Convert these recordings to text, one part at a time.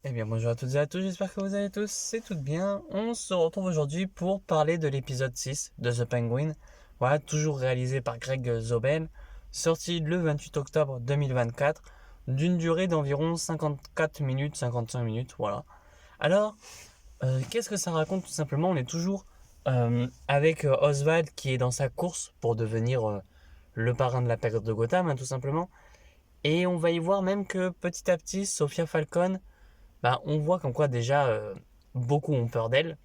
Eh bien bonjour à toutes et à tous, j'espère que vous allez tous c'est tout bien. On se retrouve aujourd'hui pour parler de l'épisode 6 de The Penguin. Voilà, toujours réalisé par Greg Zobel, sorti le 28 octobre 2024, d'une durée d'environ 54 minutes, 55 minutes, voilà. Alors, qu'est-ce que ça raconte tout simplement? On est toujours avec Oswald qui est dans sa course pour devenir le parrain de la période de Gotham, hein, tout simplement. Et on va y voir même que petit à petit, Sophia Falcon on voit comme quoi déjà beaucoup ont peur d'elle.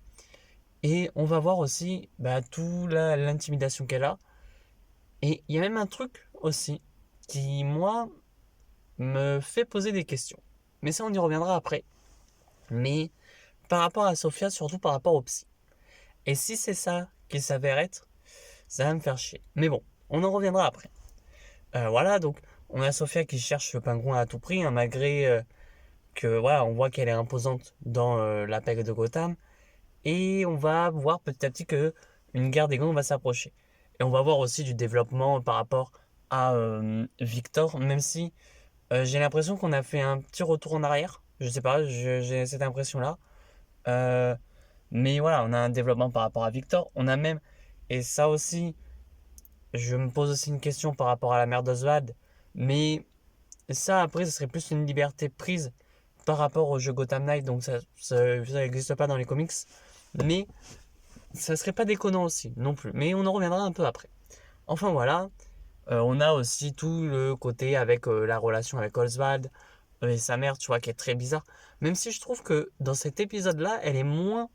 Et on va voir aussi toute l'intimidation qu'elle a. Et il y a même un truc aussi qui, moi, me fait poser des questions. Mais ça, on y reviendra après. Mais par rapport à Sophia, surtout par rapport au psy. Et si c'est ça qu'il s'avère être, ça va me faire chier. Mais bon, on en reviendra après. Voilà, donc on a Sophia qui cherche le pingouin à tout prix, hein, malgré que voilà, on voit qu'elle est imposante dans la PEC de Gotham. Et on va voir petit à petit que une guerre des gangs va s'approcher. Et on va voir aussi du développement par rapport à Victor, même si j'ai l'impression qu'on a fait un petit retour en arrière. Je sais pas, j'ai cette impression-là. Euh, mais voilà, on a un développement par rapport à Victor. On a même, et ça aussi, je me pose aussi une question par rapport à la mère d'Oswald. Mais ça, après, ce serait plus une liberté prise par rapport au jeu Gotham Knight. Donc ça n'existe pas dans les comics. Mais ça serait pas déconnant aussi, non plus. Mais on en reviendra un peu après. Enfin voilà, on a aussi tout le côté avec la relation avec Oswald et sa mère, tu vois, qui est très bizarre. Même si je trouve que dans cet épisode-là, elle est moins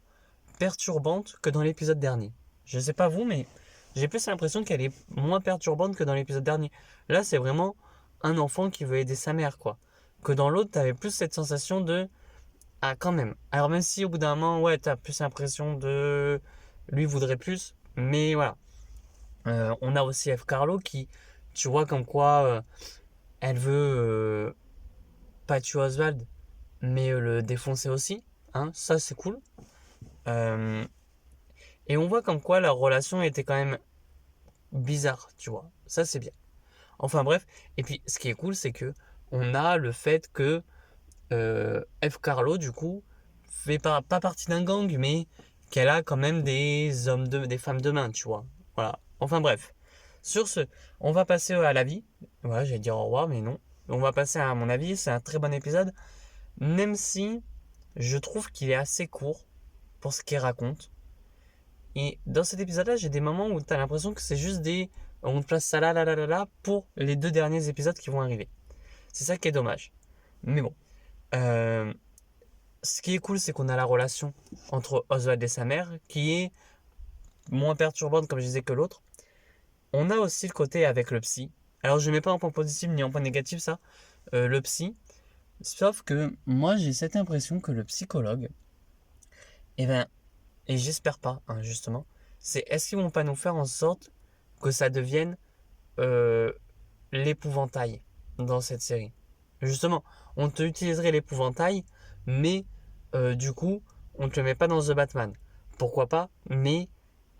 perturbante que dans l'épisode dernier. Je sais pas vous, mais j'ai plus l'impression qu'elle est moins perturbante que dans l'épisode dernier. Là, c'est vraiment un enfant qui veut aider sa mère, quoi. Que dans l'autre, t'avais plus cette sensation de ah, quand même. Alors, même si au bout d'un moment, ouais, t'as plus l'impression de. Lui voudrait plus. Mais voilà. On a aussi F. Carlo qui, tu vois, comme quoi elle veut pas tuer Oswald, mais le défoncer aussi. Hein, ça, c'est cool. Euh, et on voit comme quoi la relation était quand même bizarre, tu vois. Ça, c'est bien. Enfin, bref. Et puis, ce qui est cool, c'est que on a le fait que F. Carlo, du coup, fait pas partie d'un gang, mais qu'elle a quand même des femmes de main, tu vois. Voilà. Enfin bref. Sur ce, on va passer à la vie. Voilà, j'allais dire au revoir, mais non. On va passer à mon avis, c'est un très bon épisode, même si je trouve qu'il est assez court pour ce qu'il raconte. Et dans cet épisode-là, j'ai des moments où tu as l'impression que c'est juste des. On te place ça là, là, là, là, là, pour les deux derniers épisodes qui vont arriver. C'est ça qui est dommage. Mais bon. Euh, Ce qui est cool, c'est qu'on a la relation entre Oswald et sa mère, qui est moins perturbante, comme je disais, que l'autre. On a aussi le côté avec le psy. Alors, je ne mets pas en point positif ni en point négatif ça, le psy. Sauf que moi, j'ai cette impression que le psychologue, eh ben, et j'espère pas, hein, justement, c'est est-ce qu'ils vont pas nous faire en sorte que ça devienne euh, l'épouvantail dans cette série. Justement, on te utiliserait l'épouvantail, mais du coup, on ne te le met pas dans The Batman. Pourquoi pas? Mais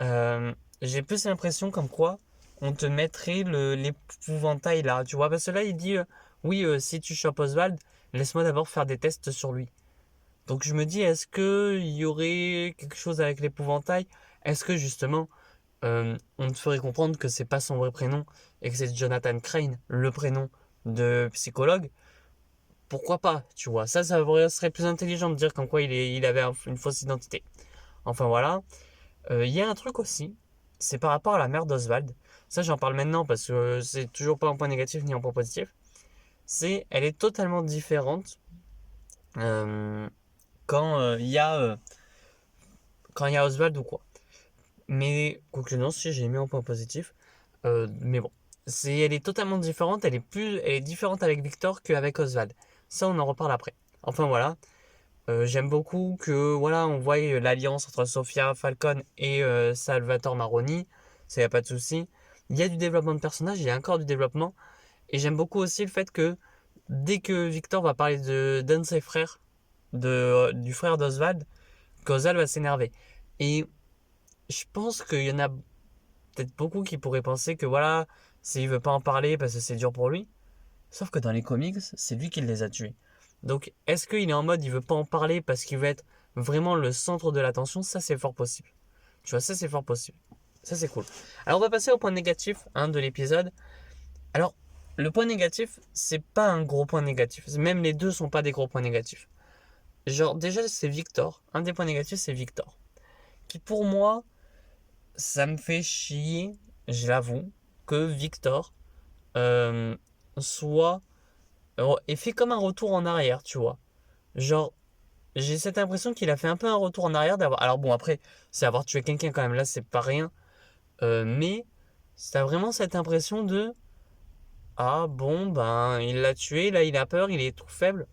euh, j'ai plus l'impression comme quoi on te mettrait l'épouvantail là. Tu vois, parce que là, il dit oui, si tu chopes Oswald, laisse-moi d'abord faire des tests sur lui. Donc je me dis, est-ce que il y aurait quelque chose avec l'épouvantail? Est-ce que justement on te ferait comprendre que c'est pas son vrai prénom et que c'est Jonathan Crane, le prénom de psychologue, pourquoi pas, tu vois. Ça serait plus intelligent de dire qu'en quoi il avait une fausse identité. Enfin voilà. Il y a un truc aussi, c'est par rapport à la mère d'Oswald. Ça, j'en parle maintenant parce que c'est toujours pas un point négatif ni un point positif. Elle est totalement différente euh, quand quand il y a Oswald ou quoi. Mais, quoique non, si j'ai mis un point positif. Mais bon, elle est totalement différente. Elle est différente avec Victor qu'avec Oswald. Ça, on en reparle après. Enfin voilà, j'aime beaucoup que voilà, on voit l'alliance entre Sofia Falcon et Salvatore Maroni. Ça y a pas de souci. Il y a du développement de personnage, il y a encore du développement. Et j'aime beaucoup aussi le fait que dès que Victor va parler d'un de ses frères, du frère d'Oswald, qu'Oswald va s'énerver. Et je pense qu'il y en a peut-être beaucoup qui pourraient penser que voilà, s'il veut pas en parler parce que c'est dur pour lui. Sauf que dans les comics, c'est lui qui les a tués. Donc, est-ce qu'il est en mode, il veut pas en parler parce qu'il veut être vraiment le centre de l'attention? Ça, c'est fort possible. Tu vois, ça, c'est fort possible. Ça, c'est cool. Alors, on va passer au point négatif de l'épisode. Alors, le point négatif, c'est pas un gros point négatif. Même les deux sont pas des gros points négatifs. Genre, déjà, c'est Victor. Un des points négatifs, c'est Victor. Qui, pour moi, ça me fait chier, je l'avoue, que Victor euh, soit... et fait comme un retour en arrière, tu vois. Genre, j'ai cette impression qu'il a fait un peu un retour en arrière d'avoir... Alors bon, après, c'est avoir tué quelqu'un quand même, là, c'est pas rien. Mais, t'as vraiment cette impression de... Ah bon, ben, il l'a tué, là, il a peur, il est trop faible.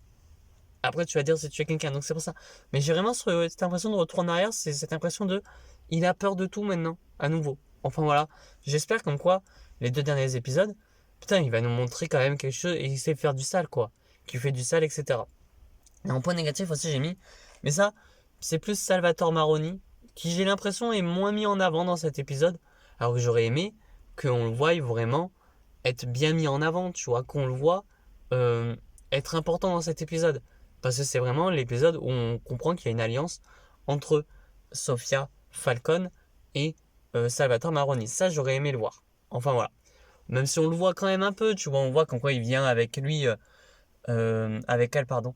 Après, tu vas dire c'est tuer quelqu'un, donc c'est pour ça. Mais j'ai vraiment cette impression de retour en arrière, c'est cette impression de... Il a peur de tout maintenant, à nouveau. Enfin voilà, j'espère comme quoi, les 2 derniers épisodes, putain, il va nous montrer quand même quelque chose, et il sait faire du sale, quoi. Qu'il fait du sale, etc. Et en point négatif aussi, j'ai mis... Mais ça, c'est plus Salvatore Maroni, qui j'ai l'impression est moins mis en avant dans cet épisode, alors que j'aurais aimé qu'on le voie vraiment être bien mis en avant, tu vois, qu'on le voit être important dans cet épisode. Parce que c'est vraiment l'épisode où on comprend qu'il y a une alliance entre Sofia Falcon et Salvatore Maroni. Ça, j'aurais aimé le voir. Enfin voilà. Même si on le voit quand même un peu, tu vois, on voit comme quoi il vient avec lui, avec elle, pardon,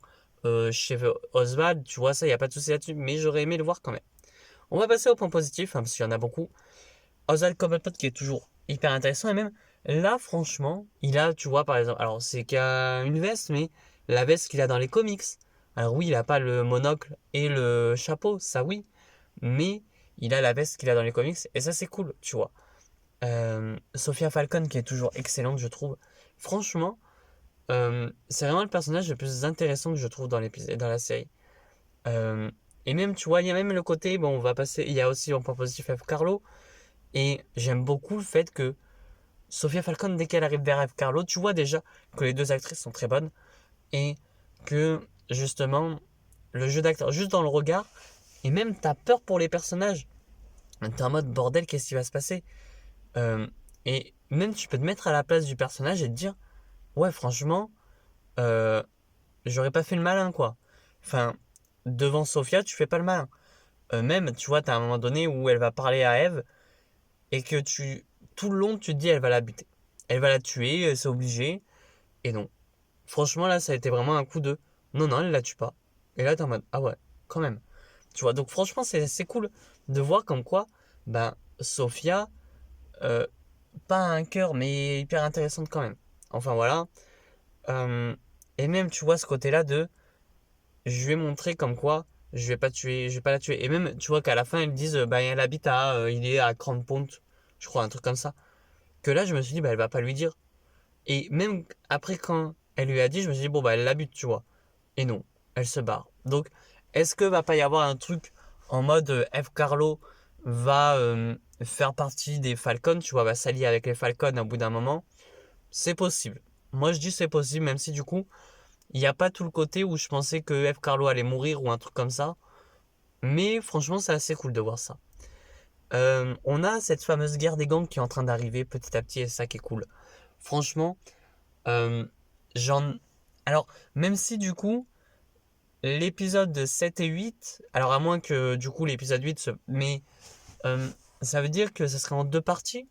chez Oswald, tu vois, ça, il n'y a pas de souci là-dessus, mais j'aurais aimé le voir quand même. On va passer au point positif, parce qu'il y en a beaucoup. Oswald Cobblepot qui est toujours hyper intéressant, et même là, franchement, il a, tu vois, par exemple, alors c'est qu'il a une veste, mais la veste qu'il a dans les comics. Alors oui, il a pas le monocle et le chapeau, ça oui, mais il a la veste qu'il a dans les comics, et ça c'est cool, tu vois. Sophia Falcon qui est toujours excellente, je trouve. Franchement, c'est vraiment le personnage le plus intéressant que je trouve dans l'épisode, dans la série. Euh, et même, tu vois, il y a même le côté, bon, on va passer, il y a aussi en point positif F. Carlo, et j'aime beaucoup le fait que Sofia Falcon, dès qu'elle arrive vers F. Carlo, tu vois déjà que les deux actrices sont très bonnes et que justement le jeu d'acteur, juste dans le regard, et même t'as peur pour les personnages. T'es en mode bordel, qu'est-ce qui va se passer? Et même tu peux te mettre à la place du personnage et te dire, ouais, franchement, euh, j'aurais pas fait le malin quoi. Enfin, devant Sofia, tu fais pas le malin. Même, tu vois, t'as un moment donné où elle va parler à Eve et que tout le long, tu te dis, elle va la buter. Elle va la tuer, c'est obligé. Et non. Franchement, là, ça a été vraiment un coup de non, non, elle la tue pas. Et là, t'es en mode ah ouais, quand même. Tu vois, donc franchement, c'est cool de voir comme quoi, ben, Sophia, euh, pas un cœur, mais hyper intéressante quand même. Enfin voilà. Euh, et même, tu vois, ce côté-là de je lui ai montré comme quoi je vais pas tuer, je vais pas la tuer. Et même, tu vois qu'à la fin, ils disent bah, elle habite il est à Grand Pont, je crois, un truc comme ça. Que là, je me suis dit, bah, elle va pas lui dire. Et même après, quand elle lui a dit, je me suis dit, bon, bah, elle la bute, tu vois. Et non, elle se barre. Donc, est-ce que va pas y avoir un truc en mode F. Carlo va faire partie des Falcons, tu vois, va s'allier avec les Falcons au bout d'un moment? C'est possible. Moi, je dis c'est possible, même si du coup, il n'y a pas tout le côté où je pensais que F. Carlo allait mourir ou un truc comme ça. Mais franchement, c'est assez cool de voir ça. On a cette fameuse guerre des gangs qui est en train d'arriver petit à petit et c'est ça qui est cool. Franchement, euh, j'en... Alors, même si du coup, l'épisode 7 et 8, alors à moins que du coup l'épisode 8 se... Mais euh, ça veut dire que ce serait en 2 parties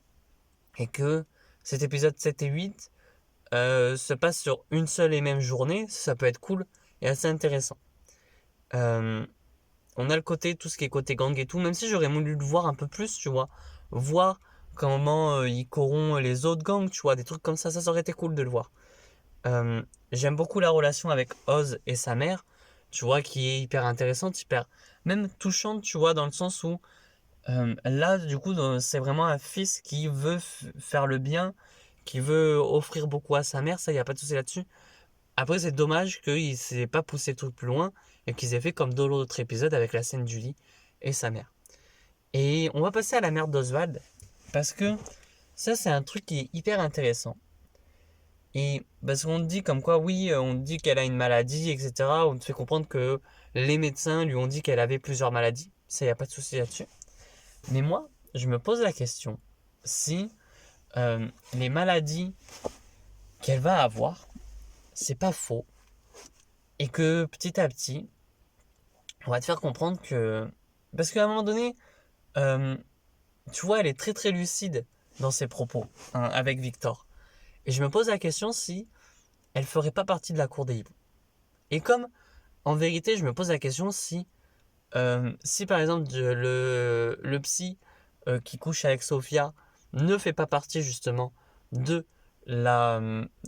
et que cet épisode 7 et 8 se passe sur une seule et même journée. Ça peut être cool et assez intéressant. Euh, on a le côté, tout ce qui est côté gang et tout, même si j'aurais voulu le voir un peu plus, tu vois. Voir comment ils corrompent les autres gangs, tu vois, des trucs comme ça aurait été cool de le voir. Euh, J'aime beaucoup la relation avec Oz et sa mère, tu vois, qui est hyper intéressante, hyper même touchante, tu vois, dans le sens où là, du coup, c'est vraiment un fils qui veut faire le bien, qui veut offrir beaucoup à sa mère, ça, il n'y a pas de souci là-dessus. Après, c'est dommage qu'il ne s'est pas poussé le truc plus loin et qu'ils aient fait comme dans l'autre épisode avec la scène du lit et sa mère. Et on va passer à la mère d'Oswald parce que ça, c'est un truc qui est hyper intéressant. Et parce qu'on te dit comme quoi, oui, on te dit qu'elle a une maladie, etc. On te fait comprendre que les médecins lui ont dit qu'elle avait plusieurs maladies. Ça, il n'y a pas de souci là-dessus. Mais moi, je me pose la question si les maladies qu'elle va avoir, c'est pas faux. Et que petit à petit, on va te faire comprendre que... Parce qu'à un moment donné, euh, tu vois, elle est très très lucide dans ses propos, hein, avec Victor. Et je me pose la question si elle ferait pas partie de la cour des hiboux. Et comme, en vérité, je me pose la question si par exemple le psy qui couche avec Sophia ne fait pas partie justement de la...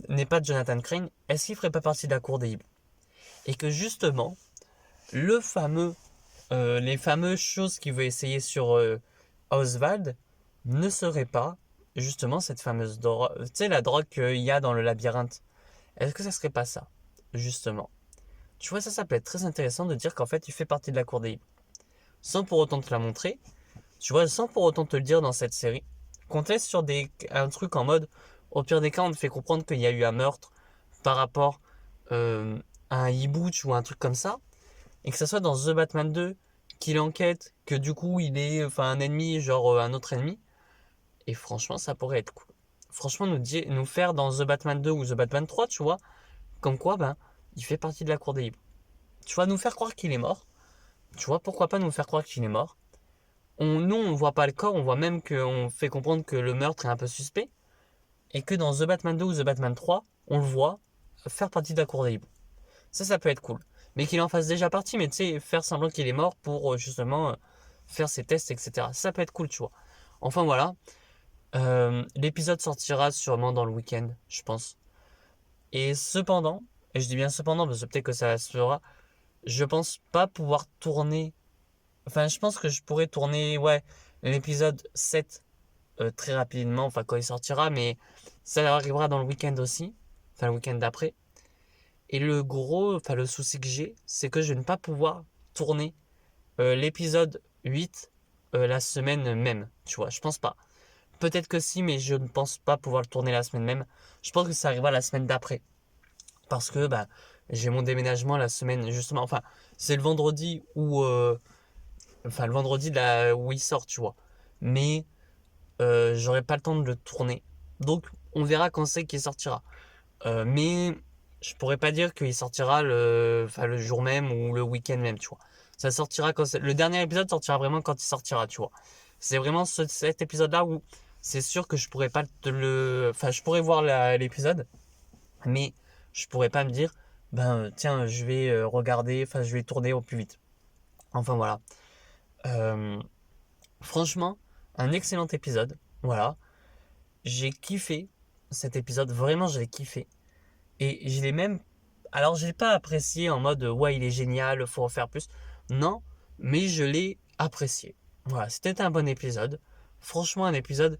n'est pas de Jonathan Crane, est-ce qu'il ferait pas partie de la cour des hiboux? Et que justement, les fameuses choses qu'il veut essayer sur Oswald ne seraient pas justement cette fameuse drogue, tu sais, la drogue qu'il y a dans le labyrinthe. Est-ce que ça serait pas ça, justement? Tu vois, ça peut être très intéressant de dire qu'en fait, il fait partie de la cour des hiboux. Sans pour autant te la montrer, tu vois, sans pour autant te le dire dans cette série. Qu'on te laisse sur un truc en mode, au pire des cas, on te fait comprendre qu'il y a eu un meurtre par rapport euh, à un hibou ou un truc comme ça. Et que ça soit dans The Batman 2, qu'il enquête, que du coup, il est un ennemi, genre un autre ennemi. Et franchement, ça pourrait être cool. Franchement, nous faire dans The Batman 2 ou The Batman 3, tu vois, comme quoi, ben, il fait partie de la cour des hiboux. Tu vas nous faire croire qu'il est mort. Tu vois, pourquoi pas nous faire croire qu'il est mort. Nous, on voit pas le corps, on voit même qu'on fait comprendre que le meurtre est un peu suspect. Et que dans The Batman 2 ou The Batman 3, on le voit faire partie de la cour des hiboux. Ça peut être cool. Mais qu'il en fasse déjà partie, mais tu sais, faire semblant qu'il est mort pour justement faire ses tests, etc. Ça peut être cool, tu vois. Enfin voilà. L'épisode sortira sûrement dans le week-end, je pense. Et cependant, et je dis bien cependant, parce que peut-être que ça se fera, je pense pas pouvoir tourner. Enfin, je pense que je pourrais tourner, ouais, l'épisode 7 très rapidement, enfin quand il sortira, mais ça arrivera dans le week-end aussi, enfin le week-end d'après. Et le souci que j'ai, c'est que je ne vais pas pouvoir tourner l'épisode 8 la semaine même, tu vois, je pense pas. Peut-être que si, mais je ne pense pas pouvoir le tourner la semaine même. Je pense que ça arrivera la semaine d'après. Parce que bah, j'ai mon déménagement la semaine, justement, enfin, c'est le vendredi le vendredi où il sort, tu vois. Mais j'aurai pas le temps de le tourner. Donc, on verra quand c'est qu'il sortira. Mais je pourrais pas dire qu'il sortira le jour même ou le week-end même, tu vois. Ça sortira le dernier épisode sortira vraiment quand il sortira, tu vois. C'est vraiment cet épisode-là où c'est sûr que je pourrais pas enfin, je pourrais voir l'épisode, mais je pourrais pas me dire, ben tiens, je vais regarder, enfin, je vais tourner au plus vite. Enfin voilà. Euh, Franchement, un excellent épisode. Voilà. J'ai kiffé cet épisode, vraiment, j'ai kiffé. Et je l'ai même. Alors, je l'ai pas apprécié en mode ouais, il est génial, faut en faire plus. Non, mais je l'ai apprécié. Voilà, c'était un bon épisode. Franchement, un épisode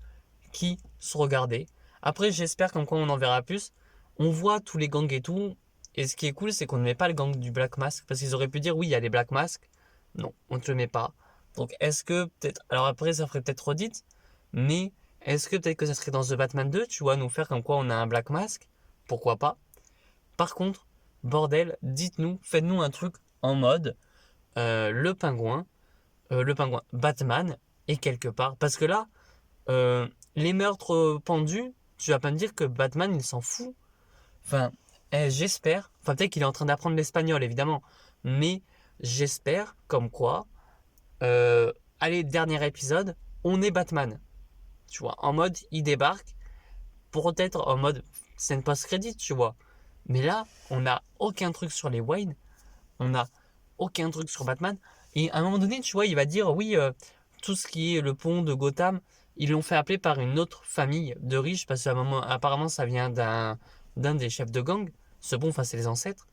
qui se regardait. Après, j'espère qu'en quoi on en verra plus. On voit tous les gangs et tout. Et ce qui est cool, c'est qu'on ne met pas le gang du Black Mask. Parce qu'ils auraient pu dire oui, il y a les Black Mask. Non, on ne te le met pas. Donc, est-ce que peut-être. Alors, après, ça ferait peut-être redite. Mais est-ce que peut-être que ça serait dans The Batman 2, tu vois, nous faire comme quoi on a un Black Mask? Pourquoi pas? Par contre, bordel, dites-nous, faites-nous un truc en mode le pingouin Batman et quelque part. Parce que là, les meurtres pendus, tu vas pas me dire que Batman il s'en fout. Enfin, j'espère. Enfin, peut-être qu'il est en train d'apprendre l'espagnol évidemment, mais j'espère comme quoi. Allez, dernier épisode, on est Batman. Tu vois, en mode il débarque, peut-être en mode scène post-crédit, tu vois. Mais là, on n'a aucun truc sur les Wayne, on n'a aucun truc sur Batman. Et à un moment donné, tu vois, il va dire oui, tout ce qui est le pont de Gotham, ils l'ont fait appeler par une autre famille de riches parce qu'apparemment ça vient d'un des chefs de gang. Ce pont, enfin, c'est les ancêtres.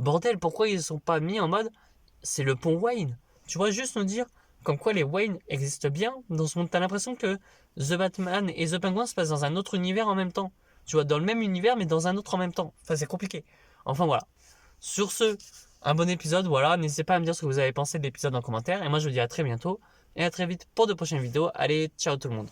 Bordel, pourquoi ils ne sont pas mis en mode c'est le pont Wayne? Tu vois, juste nous dire comme quoi les Wayne existent bien dans ce monde. T'as l'impression que The Batman et The Penguin se passent dans un autre univers en même temps. Tu vois, dans le même univers, mais dans un autre en même temps. Enfin, c'est compliqué. Enfin, voilà. Sur ce, un bon épisode, voilà. N'hésitez pas à me dire ce que vous avez pensé de l'épisode en commentaire. Et moi, je vous dis à très bientôt. Et à très vite pour de prochaines vidéos. Allez, ciao tout le monde.